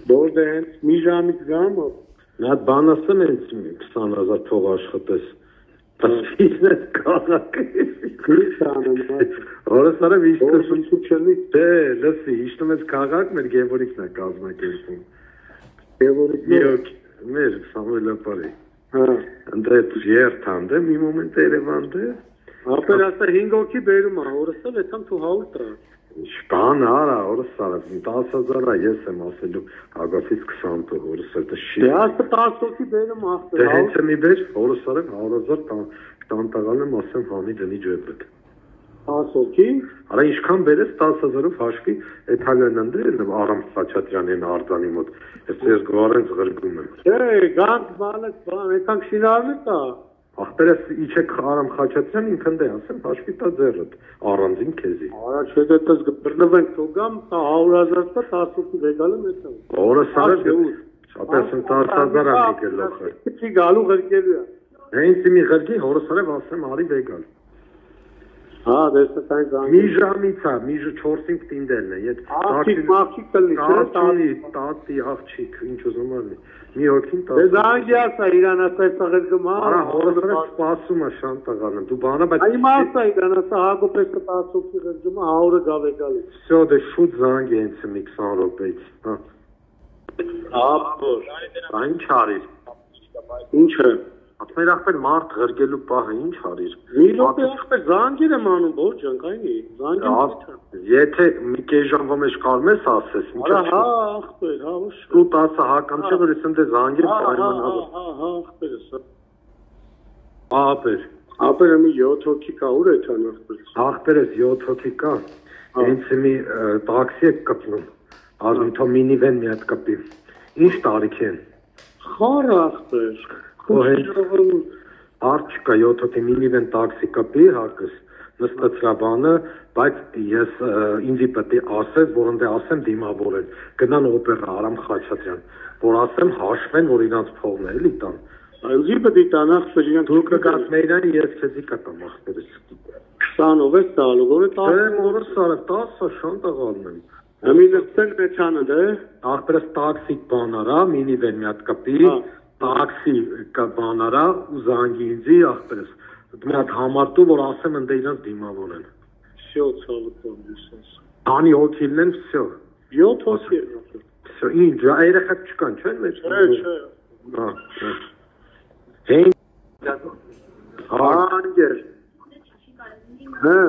Որտե հենց մի ժամից գամ Նա բան ասեմ հենց 20,000 թող աշխատես Իսկ ես կաղաք Որս արև իշտում Դե, լսի, իշտում ես կաղաք մեր գևորիքն է կազմակերպում Գևորիքն Մեր Սամուելապարի Ընդ երթանդ է, մի մոմենտ Երևանդ է Ապեր ասա 5 հոգի բերում է, օրս էլ էթամ թու հաուր տրա Բան արա, օրս արավ, 10,000 ես եմ ասելու հագասից 20 տող, օրս էլ դա շի Դե ասա 10 հոգի բերում աղբեր Դե հենց եմ ի բեր, օրս արավ 100,000 տանտաղալ եմ ասեմ հանի դնի ջոյբետ 10 հոգի Արա ինչքան բերես 10,000-ով հաշվի Էթալյան ընդրել եմ Արամ Խաչատրյանին արձանի մոտ Ես ես գվարենց գրգում եմ Չէ, գանք բանեց բան, էթանք շինարն է տա Ախպերս իչեք Արամ Խաչատրյան ինքն դե ասեմ հաշվի տա ձերըտ առանձին քեզի Արա չէ դե տես գբրնվենք թողամ 100,000 տա 10 հոգի վեգալը մեծա Օրս արավ շատես եմ 10,000 եմ եկել Չի գալու ղրկելու է Հենց մի ղրկի հորս արավ ասեմ արի վեգալ Հա, դեսը տայն զանգ Մի ժամից է, մի 4-5 տինդելն է Աղջիկ, մաղջիկ կլնի, չէ Տատի, աղջիկ, ինչ ուզում արնի Մի հոգին Դե զանգի ասա իրան ասա ես աղերգում Արա հորսրը սպասում է շան տղանը Դու բանը բայց Այմ ասա իրան ասա հագոպեսը 10 հոգի ղերգում է 100-ը գավեգալի Всё, դե շուտ զանգ է հենց մի 20 րոպեից Ապոր Այն չարիր Ինչը Ատմեր աղբեր մարդ ղրգելու պահը ինչ արիր Մի րոպե աղբեր զանգեր եմ անում որ ջանք այնի Զանգեմ Եթե մի կես ժամվա մեջ կարում ես ասես Արա հա աղբեր հա ոչ Դու 10 հական չէ որ ես ընդ զանգեր Հա աղբեր սա Աղբեր Ապերը մի 7 հոգի կա ուր է թան աղբեր Աղբերս 7 հոգի կա Հենց մի տաքսի եք կպնում Ազում թո մինիվեն մի հատ կպի Ինչ տարիք են Խար աղբեր Արդ չկա 7 հոգի մինիվեն տաքսի կպի հարկս նստացրաբանը, բայց ես ինձի պետք է ասես, որ ընդ ասեմ դիմավորեն, գնան օպերա Արամ Խաչատրյան, որ ասեմ հաշվեն, որ իրանց փողն է, էլի տան։ Այնձի պետք է տան ախպեր իրանք դու կգաս մերանի ես քեզի կտամ ախպերս։ 20-ով ես տալու, որը 10։ Դե մորս արը 10 շան տղալն եմ։ Ամի լցել մեջանը դե։ Ախպերս տաքսի բան արա, մինիվեն մի հատ կպի, տաքսի բան արա ու զանգի ինձի ախպերս։ Դու հատ համարտու, որ ասեմ ընդ իրանց դիմավորեն։ Всё, ցավը կոմիսես։ Անի հոգիլն են, всё։ 7 հոգի են ասել։ Всё, ինչ, երեխա չկան, չէ՞ մեջ։ Չէ։ Հա։ Հեն։ Հանգեր։ Հա։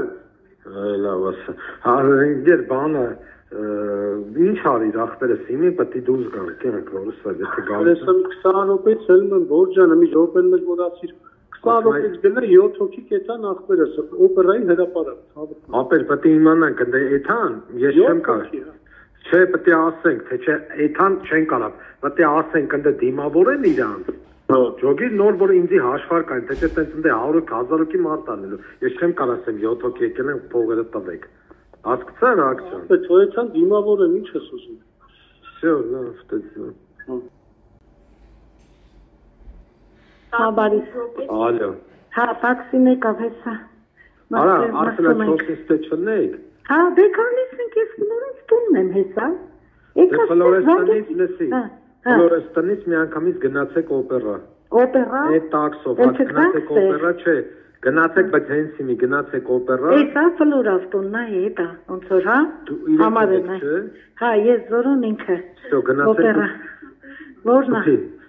Լավ ասա։ Հանգեր բանը ինչ արիր ախպերս իմի պետք է դուրս գան, կյանք որս եթե գալիս։ Ես 20 րոպեից ելնում եմ Բորջանը, մի րոպեն մեջ որ ասիր 20 րոպեից գնա 7 հոգի կետան ախպերս օպերայի հրապարակ։ Ապեր պետք է իմանանք ընդ էթան, ես չեմ կարող։ Չէ, պետք է ասենք, թե չէ էթան չեն կարող։ Պետք է ասենք ընդ դիմավորեն իրանց։ Ջոգի նոր որ ինձի հաշվար կային, թե չէ տենց ընդ 100-1000 հոգի մարդ անելու։ Ես չեմ կարող ասեմ 7 հոգի եկել են փողերը տվեք։ Հասկացա՞ր ակցիան։ Բայց ոյցան դիմավորեն ինչ ես ուզում։ Всё, լավ, ստեցա։ Հա, բարի։ Ալո։ Հա, տաքսին եկավ հեսա։ Արա, ասելա 4-ից չնեիք։ Հա, դե քանից ենք ես նորից տունն եմ հեսա։ Դե Ֆլորենտիանից լսի։ Ֆլորենտիանից մի անգամից գնացեք օպերա։ Օպերա։ Այդ տաքսով գնացեք օպերա, չէ։ Գնացեք, բայց հենց իմի գնացեք օպերա։ Էսա ֆլորաստոնն է, դա, ոնց որ հա։ Համարեն է։ Հա, ես զորուն ինքը։ Всё, գնացեք։ Օպերա։ Որն է։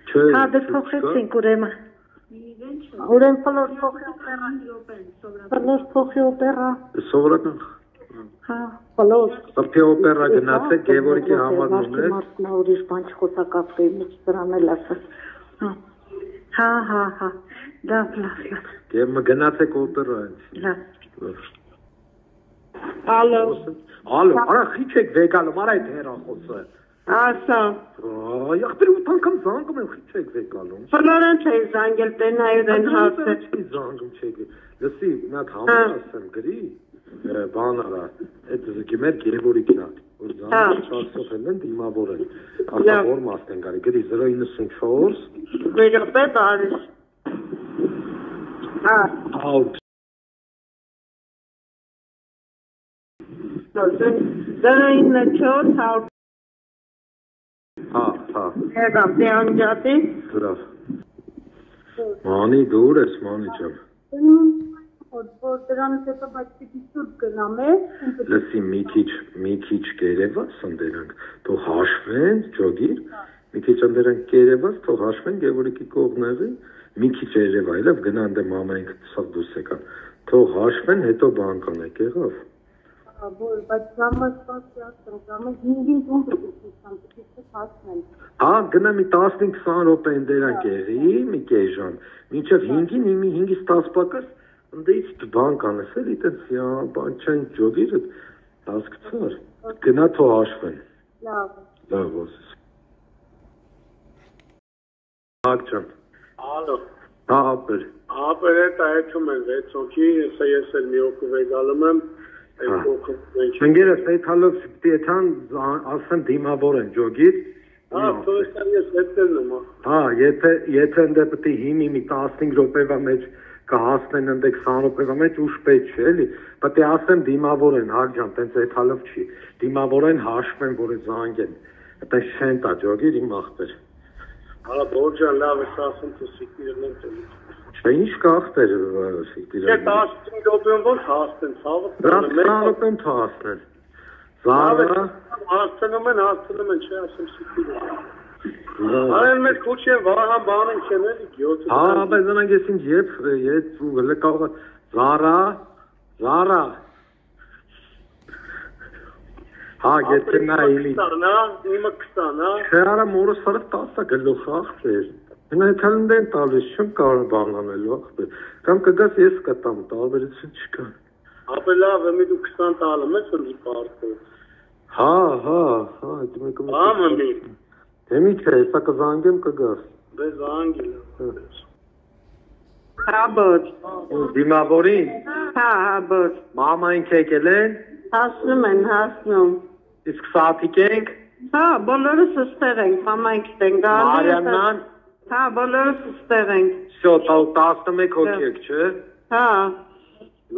Չէ։ Հա, դե փոխեցինք ուրեմն։ Ուրեմն ֆլոր փոխի օպերա, ֆլոր փոխի օպերա։ Սովորական։ Հա, ֆլոր։ Սփի օպերա գնացեք, Գևորգի համարում է։ Մարդն ուրիշ բան չխոսակապի, մեջ դրան էլ ասա։ Հա։ Լավ։ Եվ գնացեք օպերա այնց։ Լավ։ Ալո, արա խիչ եք վեգալում, արա այդ հեռախոսը։ Ասա։ Ախպեր ու անգամ զանգում եմ խիչ եք վեգալում։ Ֆլորենտ է զանգել տենայրեն հասը։ Զանգում չեք։ Լսի, նա համար ասեմ գրի, բան արա, այդ զգիմեր Գևորգին է, որ զանգում են դիմավորեն։ Ասա որ մաս են գարի, գրի 094 Վերապե բարի։ Հա։ Out. Հա։ Եկամ դիանջատի։ Լավ։ Մանի դուր ես, մանի ջան։ Որ դրանից հետո բայց պիտի սուրբ գնամ է։ Լսի մի քիչ կերևաց ընդրանք, թող հաշվեն, ջոգիր, մի քիչ ընդրանք կերևաց, թող հաշվեն Գևորգի կողմերի, մի քիչ երևա, այլև գնան դե մամայինք սա դուս եկան, թող հաշվեն, հետո բան կանեք, եղավ։ Բայց ժամը սպասի ասեմ, ժամը 5-ին տուն պիտի հասնեն։ Հա, գնա մի 15-20 րոպե ընդրանք եղի, մի կեժան, մինչև 5-ին, 5-ից 10 պակաս Ընդից բան կանես էլի, տենց բան չեն ջոգիրը, հասկացար, գնա թող հաշվեն։ Լավ ոսես։ Հակ ջան։ Ալո։ Հա, ապեր։ Ապեր հետ այդում են 6 հոգի, ես էլ մի օկու վեգալում եմ, այդ օկու մենք։ Ընկերս այդ հալով պիտան ասեմ դիմավոր են ջոգիր։ Հա, թող ես հետերն եմ։ Հա, եթե ընդե պետք է հիմի մի 15 րոպեվա մեջ կհասնեն ընդ 20 րոպեվա մեջ ուշ պետք չէ էլի, պետք է ասեմ դիմավոր են, հարգ ջան, տենց այդ հալով չի, դիմավոր են հաշվեն, որ զանգեն, այդպես չեն տա ջոգիր իմ ախպեր։ Հա, բոր ջան, լավ ես ասում, թե սիկիրն եմ տալիս։ Չէ, ինչ կա ախպեր սիկիրը։ Չէ, 15 րոպեում ոնց հասնեն, ցավը։ 20 րոպեում հասնեն։ Զարը հասնում են, չէ, ասում սիկիրը։ Այն մեծ քուչի են վարահան բան են չեն էլի գյոթը։ Հա, բայց նրանք ես ինձ եփ ու հələ կարող Զարա Հա, եթե նա իլի։ Իմը 20, հա։ Չէ, արա մորս հարը 10 գլուխ ախպեր։ Հնա թալնդեն տալիս չեմ կարող բան անելու ախպեր։ Կամ կգաս ես կտամ, տարբերություն չկա։ Ապա լավ, մի դու 20 տալում ես ոնց բարդ։ Հա, այդ մեկը։ Հա, մամի։ Դեմի չէ, հեսա կզանգեմ կգաս։ Դե զանգել։ Հա, բոր։ Դիմավորին։ Հա, բոր։ Մամային եկել են։ Հասնում են, հասնում։ Իսկ սաթիկ ենք։ Հա, բոլորս ստեղ ենք, մամայք են գալի։ Մարիաննան։ Հա, բոլորս ստեղ ենք։ Շո, 11 հոգի եք, չէ։ Հա։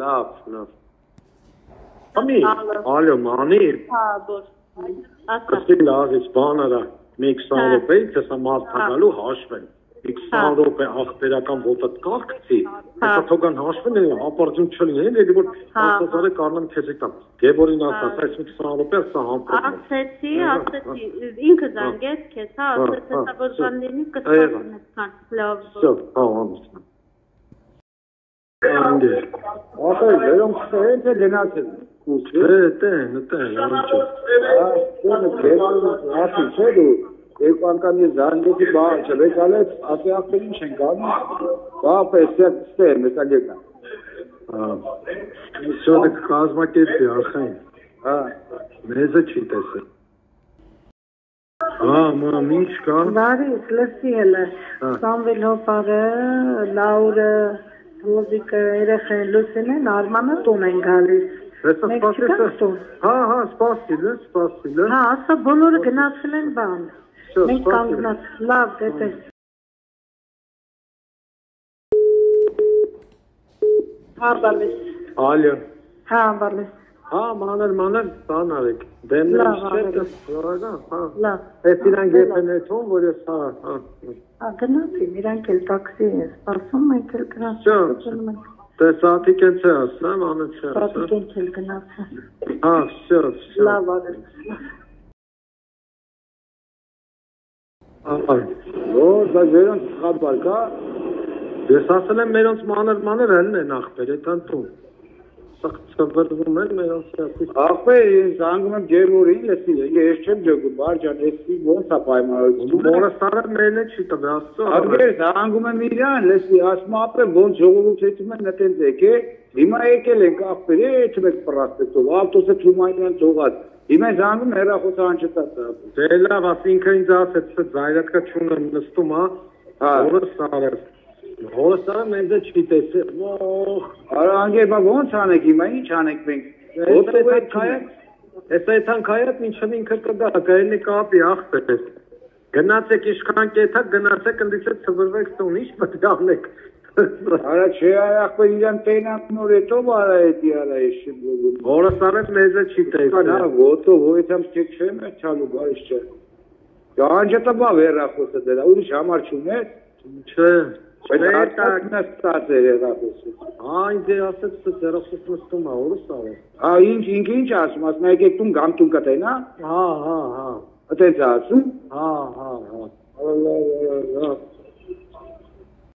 Լավ։ Մամի, ալո, մանի։ Հա, բոր։ Ասա։ Կստի լավ, ես բան արա։ Մի 20 րոպե, ցեսա մարդանալու հաշվեն։ 20 րոպե ախպերական ոտը կաղկցի։ Հեսա թողան հաշվեն էլ ապարդյուն չլինի, էլի որ ասածարը կարնամ քեզ եկամ։ Գևորին ասաց, այս 20 րոպե սա համբերում։ Ասեցի, ինքը զանգեց քեզ, հա, ասեց հեսա որ բան լինի կստացնես քան։ Լավ։ Շո, հա, ամուսնա։ Անգե։ Ախր վերոնք ստեն թե գնացել։ Տեն, անջը։ Ասի չէ դու երկու անգամ ես զանգեցի բան չվեկալեց, ասի ախպերին չեն գանում, բաղպես ստեն, մեսա գեկա։ Սյոդը կազմակետի արխային։ Հա։ Մեզը չի տեսել։ Հա, ման ինչ կա։ Բարիս, լսի էլ է, Սամվել հոպարը, Լաուրը, Ռոզիկը, երեխեն լուսին են, Արմանը տուն են գալիս։ Հեսա սպասիլը։ Հա, սպասիլը։ Հա, ասա բոլորը գնացել են բան։ Մենք կանգնած, լավ, դեպես։ Հա, բալիս։ Ալյո։ Հա, բալիս։ Հա, մանր, բան արեք։ Դեմներ շետը, հա։ Լավ։ Ես իրանք եփեն էթոն, որ ես, հա։ Հա, գնացին, իրանք էլ տաքսի են, սպասում մենք էլ գնացին։ Դե սաթիկ են չէ ասեմ, անը չէ ասեմ։ Սաթիկ են չել գնացին։ Հա, շո։ Լավ, արես։ Որ դա վերոնք խաբար կա։ Ես ասել եմ մերոնց մանր հելն են ախպեր, էտան տուն։ Սխծվրվում են մերոնց ասի։ Ախպեր, ես զանգում եմ Գևորին, ես չեմ ջոգում, բարջան, ես ոնց է պայմանավորվում։ Մորը սարը մերն է չի տվե աստծո։ Արգեր, զանգում եմ իրան, լեսի, ասում ապրեմ, ոնց ժողովուրդ հետում են նետենց եկե, հիմա եկել ենք ախպեր, չում եք պրասպետով, ավտոսը թումանյան ծողած, հիմա զանգում հեռախոսան չտած ապրեմ։ Դե լավ, ասի ինքը ինձ ասեց, զայրատկա չունը նստում, Հորը սարը մեզը չի տեսել, Արա անգեր, ոնց անեք հիմա, ինչ անեք մենք։ Ես այդան կայատ մինչև ինքը կգա, կայելի կապի ախպեր։ Գնացեք իշխան կետակ, գնացեք ընդիցեք ծվրվեք ստուն, ինչ պետք անեք։ Արա չէ ախպեր իրան տենակ նոր էտով արա էտի արա ես չեմ գոգում։ Հորը սարը մեզը չի տեսել։ Հա, ոտով, հոյթամ չեք չեմ է չալու գարիշ չէ։ Անջատաբա վերախոսը դրա, ուրիշ համար չունես։ Չէ։ Բայց նստած է հեռախոսը։ Ինձ ասեց հեռախոս նստում է, որս արել։ Ինչ ասում, ասում եկեք տուն գամ տուն կտենա։ Հա։ Այդպես ասում։ Հա։ Allah